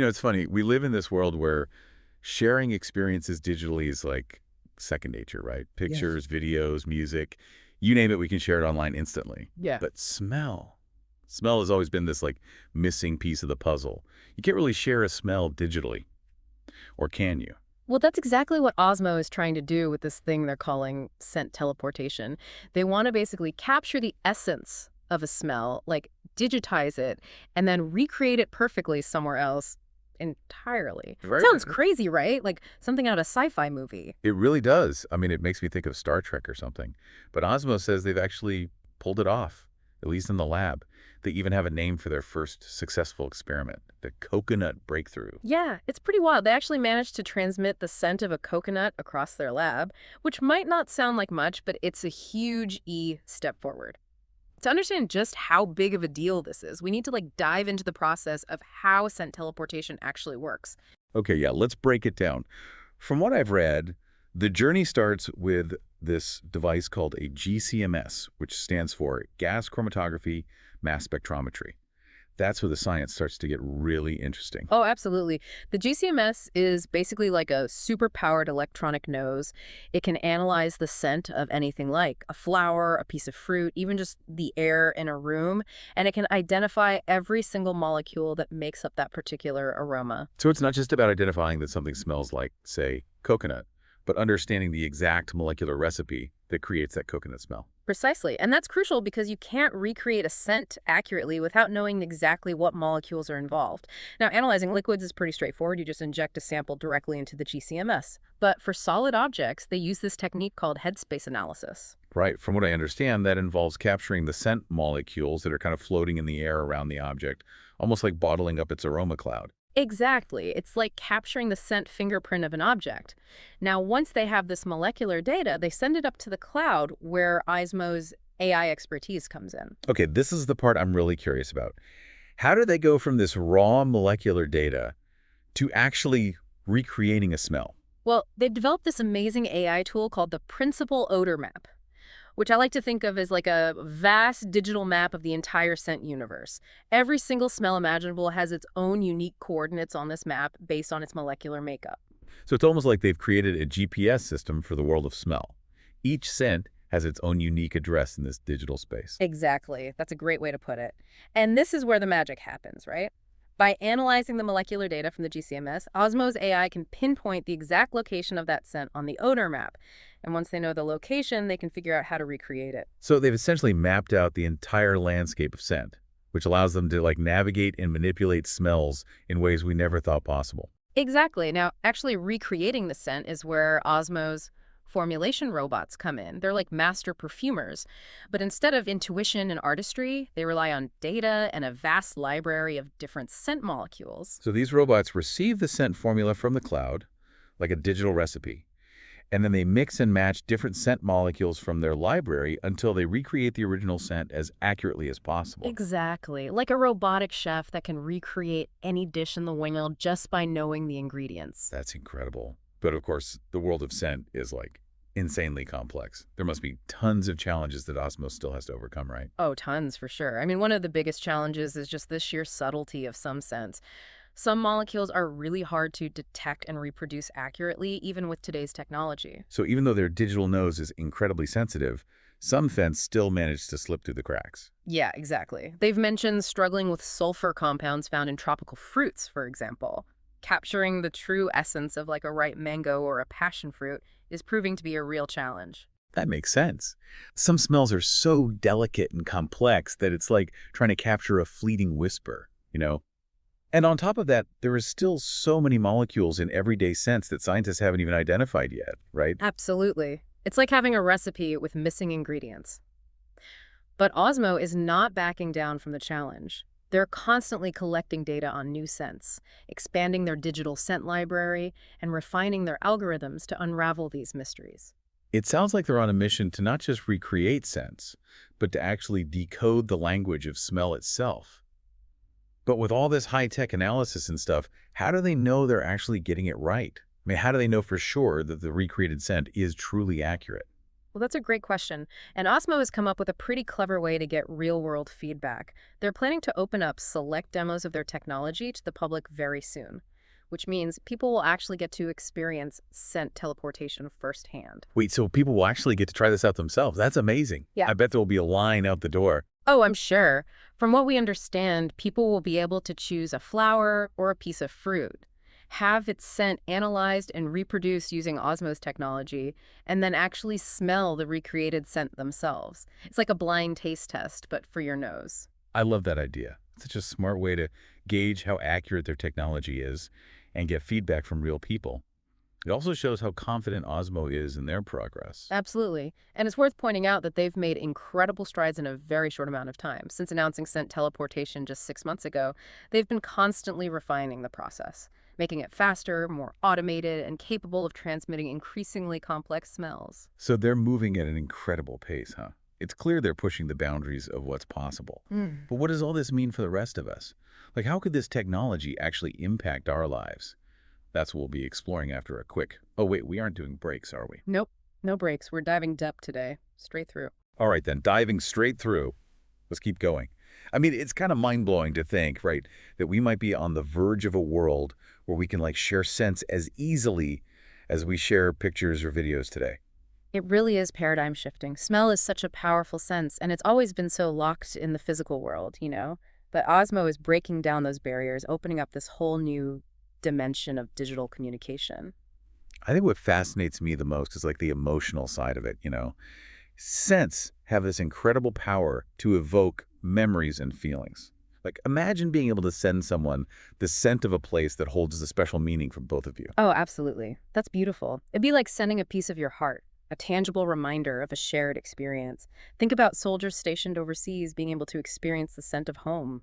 It's funny. We live in this world where sharing experiences digitally is like second nature, right? Yes. Pictures, videos, music, you name it, we can share it online instantly. Yeah. But smell has always been this like missing piece of the puzzle. You can't really share a smell digitally, or can you? Well, that's exactly what Osmo is trying to do with this thing they're calling scent teleportation. They want to basically capture the essence of a smell, like digitize it, and then recreate it perfectly somewhere else entirely. Right. Sounds crazy, right? Like something out of a sci-fi movie. It really does. I mean, it makes me think of Star Trek or something. But Osmo says they've actually pulled it off, at least in the lab. They even have a name for their first successful experiment, the coconut breakthrough. Yeah, it's pretty wild. They actually managed to transmit the scent of a coconut across their lab, which might not sound like much, but it's a huge step forward. To understand just how big of a deal this is, we need to dive into the process of how scent teleportation actually works. Okay, yeah, let's break it down. From what I've read, the journey starts with this device called a GCMS, which stands for gas chromatography mass spectrometry. That's where the science starts to get really interesting. Oh, absolutely. The GCMS is basically like a super-powered electronic nose. It can analyze the scent of anything like a flower, a piece of fruit, even just the air in a room, and it can identify every single molecule that makes up that particular aroma. So it's not just about identifying that something smells like, say, coconut, but understanding the exact molecular recipe that creates that coconut smell. Precisely. And that's crucial because you can't recreate a scent accurately without knowing exactly what molecules are involved. Now, analyzing liquids is pretty straightforward. You just inject a sample directly into the GCMS. But for solid objects, they use this technique called headspace analysis. Right. From what I understand, that involves capturing the scent molecules that are kind of floating in the air around the object, almost like bottling up its aroma cloud. Exactly. It's like capturing the scent fingerprint of an object. Now, once they have this molecular data, they send it up to the cloud where Osmo's AI expertise comes in. Okay, this is the part I'm really curious about. How do they go from this raw molecular data to actually recreating a smell? Well, they've developed this amazing AI tool called the Principal Odor Map, which I like to think of as like a vast digital map of the entire scent universe. Every single smell imaginable has its own unique coordinates on this map based on its molecular makeup. So it's almost like they've created a GPS system for the world of smell. Each scent has its own unique address in this digital space. Exactly. That's a great way to put it. And this is where the magic happens, right? By analyzing the molecular data from the GCMS, Osmo's AI can pinpoint the exact location of that scent on the odor map. And once they know the location, they can figure out how to recreate it. So they've essentially mapped out the entire landscape of scent, which allows them to navigate and manipulate smells in ways we never thought possible. Exactly. Now, actually recreating the scent is where Osmo's formulation robots come in. They're like master perfumers. But instead of intuition and artistry, they rely on data and a vast library of different scent molecules. So these robots receive the scent formula from the cloud, like a digital recipe, and then they mix and match different scent molecules from their library until they recreate the original scent as accurately as possible. Exactly. Like a robotic chef that can recreate any dish in the world just by knowing the ingredients. That's incredible. But of course, the world of scent is insanely complex. There must be tons of challenges that Osmo still has to overcome, right? Oh, tons for sure. I mean, one of the biggest challenges is just the sheer subtlety of some scents. Some molecules are really hard to detect and reproduce accurately, even with today's technology. So even though their digital nose is incredibly sensitive, some scents still manage to slip through the cracks. Yeah, exactly. They've mentioned struggling with sulfur compounds found in tropical fruits, for example. Capturing the true essence of like a ripe mango or a passion fruit is proving to be a real challenge. That makes sense. Some smells are so delicate and complex that it's like trying to capture a fleeting whisper, you know? And on top of that, there is still so many molecules in everyday scents that scientists haven't even identified yet, right? Absolutely. It's like having a recipe with missing ingredients. But Osmo is not backing down from the challenge. They're constantly collecting data on new scents, expanding their digital scent library, and refining their algorithms to unravel these mysteries. It sounds like they're on a mission to not just recreate scents, but to actually decode the language of smell itself. But with all this high-tech analysis and stuff, how do they know they're actually getting it right? I mean, how do they know for sure that the recreated scent is truly accurate? Well, that's a great question. And Osmo has come up with a pretty clever way to get real-world feedback. They're planning to open up select demos of their technology to the public very soon, which means people will actually get to experience scent teleportation firsthand. Wait, so people will actually get to try this out themselves? That's amazing. Yeah. I bet there will be a line out the door. Oh, I'm sure. From what we understand, people will be able to choose a flower or a piece of fruit, have its scent analyzed and reproduced using Osmo's technology, and then actually smell the recreated scent themselves. It's like a blind taste test, but for your nose. I love that idea. It's such a smart way to gauge how accurate their technology is and get feedback from real people. It also shows how confident Osmo is in their progress. Absolutely. And it's worth pointing out that they've made incredible strides in a very short amount of time. Since announcing scent teleportation just 6 months ago, they've been constantly refining the process, making it faster, more automated, and capable of transmitting increasingly complex smells. So they're moving at an incredible pace, huh? It's clear they're pushing the boundaries of what's possible. Mm. But what does all this mean for the rest of us? Like, how could this technology actually impact our lives? That's what we'll be exploring after a quick... Oh, wait, we aren't doing breaks, are we? Nope, no breaks. We're diving depth today, straight through. All right, then, diving straight through. Let's keep going. I mean, it's kind of mind-blowing to think, right, that we might be on the verge of a world where we can, like, share scents as easily as we share pictures or videos today. It really is paradigm shifting. Smell is such a powerful sense, and it's always been so locked in the physical world, you know? But Osmo is breaking down those barriers, opening up this whole new dimension of digital communication. I think what fascinates me the most is, like, the emotional side of it, you know? Scents have this incredible power to evoke memories and feelings. Like, imagine being able to send someone the scent of a place that holds a special meaning for both of you. Oh, absolutely. That's beautiful. It'd be like sending a piece of your heart, a tangible reminder of a shared experience. Think about soldiers stationed overseas being able to experience the scent of home,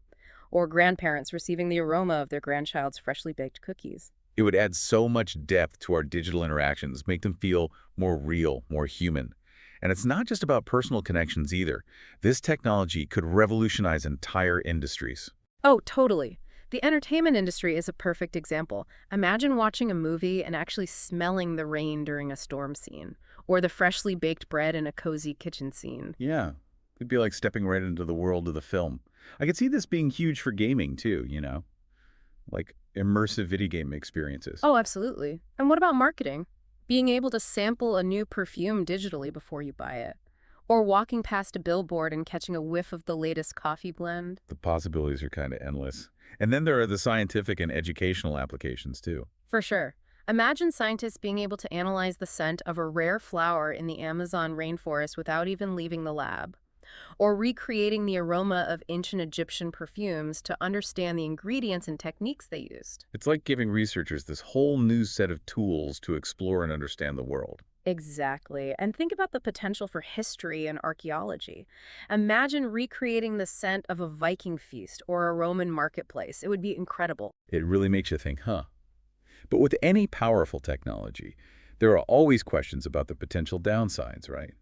or grandparents receiving the aroma of their grandchild's freshly baked cookies. It would add so much depth to our digital interactions, make them feel more real, more human. And it's not just about personal connections either. This technology could revolutionize entire industries. Oh, totally. The entertainment industry is a perfect example. Imagine watching a movie and actually smelling the rain during a storm scene, or the freshly baked bread in a cozy kitchen scene. Yeah, it'd be like stepping right into the world of the film. I could see this being huge for gaming too, you know, like immersive video game experiences. Oh, absolutely. And what about marketing? Being able to sample a new perfume digitally before you buy it, or walking past a billboard and catching a whiff of the latest coffee blend. The possibilities are kind of endless. And then there are the scientific and educational applications too. For sure. Imagine scientists being able to analyze the scent of a rare flower in the Amazon rainforest without even leaving the lab, or recreating the aroma of ancient Egyptian perfumes to understand the ingredients and techniques they used. It's like giving researchers this whole new set of tools to explore and understand the world. Exactly. And think about the potential for history and archaeology. Imagine recreating the scent of a Viking feast or a Roman marketplace. It would be incredible. It really makes you think, huh? But with any powerful technology, there are always questions about the potential downsides, right?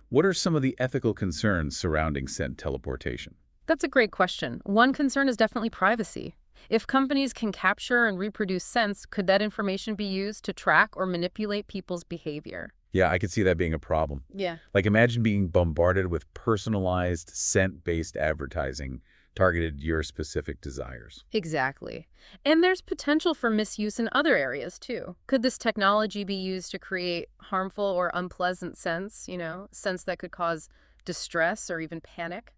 What are some of the ethical concerns surrounding scent teleportation? That's a great question. One concern is definitely privacy. If companies can capture and reproduce scents, could that information be used to track or manipulate people's behavior? Yeah, I could see that being a problem. Yeah. Like, imagine being bombarded with personalized, scent-based advertising targeted to your specific desires. Exactly. And there's potential for misuse in other areas, too. Could this technology be used to create harmful or unpleasant scents, scents that could cause distress or even panic?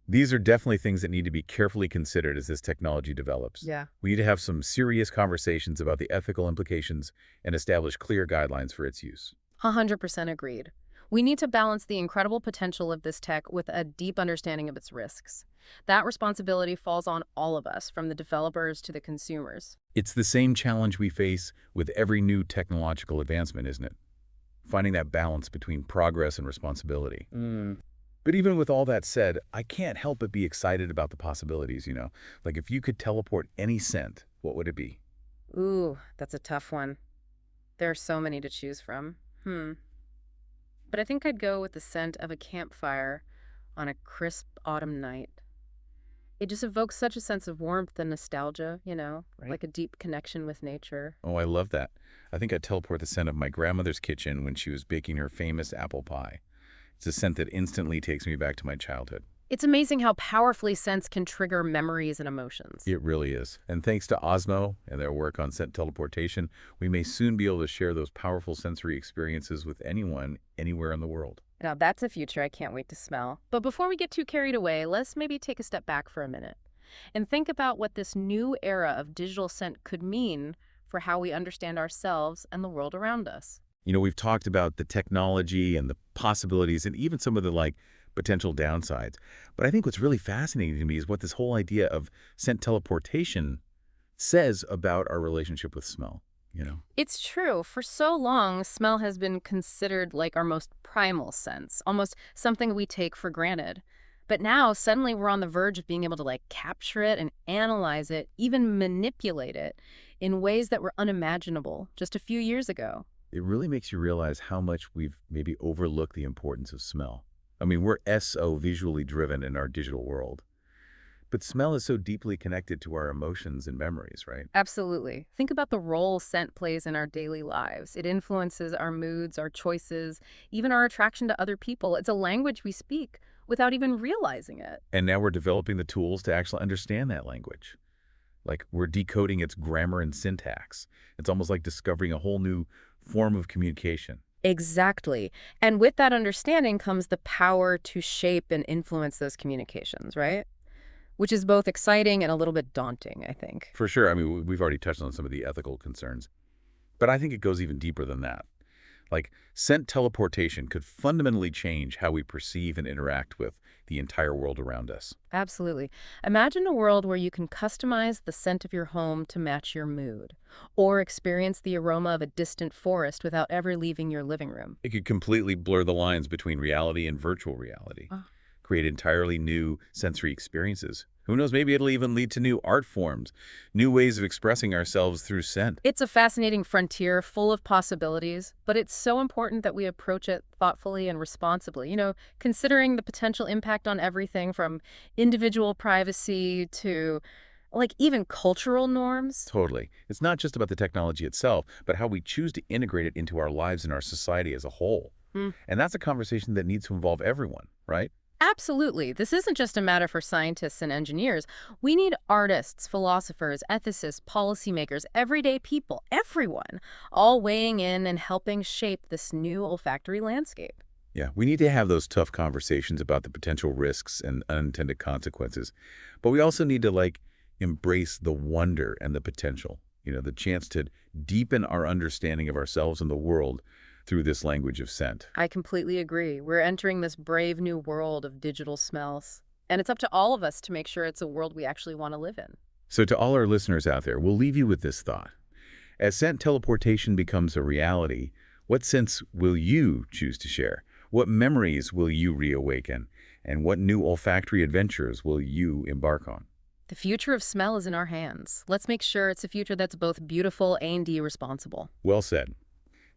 These are definitely things that need to be carefully considered as this technology develops. Yeah. We need to have some serious conversations about the ethical implications and establish clear guidelines for its use. 100% agreed. We need to balance the incredible potential of this tech with a deep understanding of its risks. That responsibility falls on all of us, from the developers to the consumers. It's the same challenge we face with every new technological advancement, isn't it? Finding that balance between progress and responsibility. But even with all that said, I can't help but be excited about the possibilities, you know? Like, if you could teleport any scent, what would it be? Ooh, that's a tough one. There are so many to choose from. But I think I'd go with the scent of a campfire on a crisp autumn night. It just evokes such a sense of warmth and nostalgia, Right? like a deep connection with nature. Oh, I love that. I think I teleport the scent of my grandmother's kitchen when she was baking her famous apple pie. It's a scent that instantly takes me back to my childhood. It's amazing how powerfully scents can trigger memories and emotions. It really is. And thanks to Osmo and their work on scent teleportation, we may soon be able to share those powerful sensory experiences with anyone, anywhere in the world. Now, that's a future I can't wait to smell. But before we get too carried away, let's maybe take a step back for a minute and think about what this new era of digital scent could mean for how we understand ourselves and the world around us. We've talked about the technology and the possibilities and even some of the potential downsides. But I think what's really fascinating to me is what this whole idea of scent teleportation says about our relationship with smell. It's true. For so long, smell has been considered like our most primal sense, almost something we take for granted. But now, suddenly, we're on the verge of being able to capture it and analyze it, even manipulate it in ways that were unimaginable just a few years ago. It really makes you realize how much we've maybe overlooked the importance of smell. I mean, we're so visually driven in our digital world. But smell is so deeply connected to our emotions and memories, right? Absolutely. Think about the role scent plays in our daily lives. It influences our moods, our choices, even our attraction to other people. It's a language we speak without even realizing it. And now we're developing the tools to actually understand that language. Like we're decoding its grammar and syntax. It's almost like discovering a whole new form of communication. Exactly. And with that understanding comes the power to shape and influence those communications, right? Which is both exciting and a little bit daunting, I think. For sure. I mean, we've already touched on some of the ethical concerns, but I think it goes even deeper than that. Like, scent teleportation could fundamentally change how we perceive and interact with the entire world around us. Absolutely. Imagine a world where you can customize the scent of your home to match your mood, or experience the aroma of a distant forest without ever leaving your living room. It could completely blur the lines between reality and virtual reality, create entirely new sensory experiences. Who knows, maybe it'll even lead to new art forms, new ways of expressing ourselves through scent. It's a fascinating frontier full of possibilities, but it's so important that we approach it thoughtfully and responsibly, considering the potential impact on everything from individual privacy to even cultural norms. Totally. It's not just about the technology itself, but how we choose to integrate it into our lives and our society as a whole. Mm. And that's a conversation that needs to involve everyone, right? Absolutely. This isn't just a matter for scientists and engineers. We need artists, philosophers, ethicists, policymakers, everyday people, everyone, all weighing in and helping shape this new olfactory landscape. Yeah, we need to have those tough conversations about the potential risks and unintended consequences. But we also need to embrace the wonder and the potential, the chance to deepen our understanding of ourselves and the world through this language of scent. I completely agree. We're entering this brave new world of digital smells. And it's up to all of us to make sure it's a world we actually want to live in. So to all our listeners out there, we'll leave you with this thought. As scent teleportation becomes a reality, what scents will you choose to share? What memories will you reawaken? And what new olfactory adventures will you embark on? The future of smell is in our hands. Let's make sure it's a future that's both beautiful and responsible. Well said.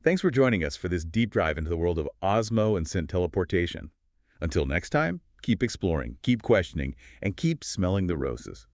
Thanks for joining us for this deep dive into the world of Osmo and scent teleportation. Until next time, keep exploring, keep questioning, and keep smelling the roses.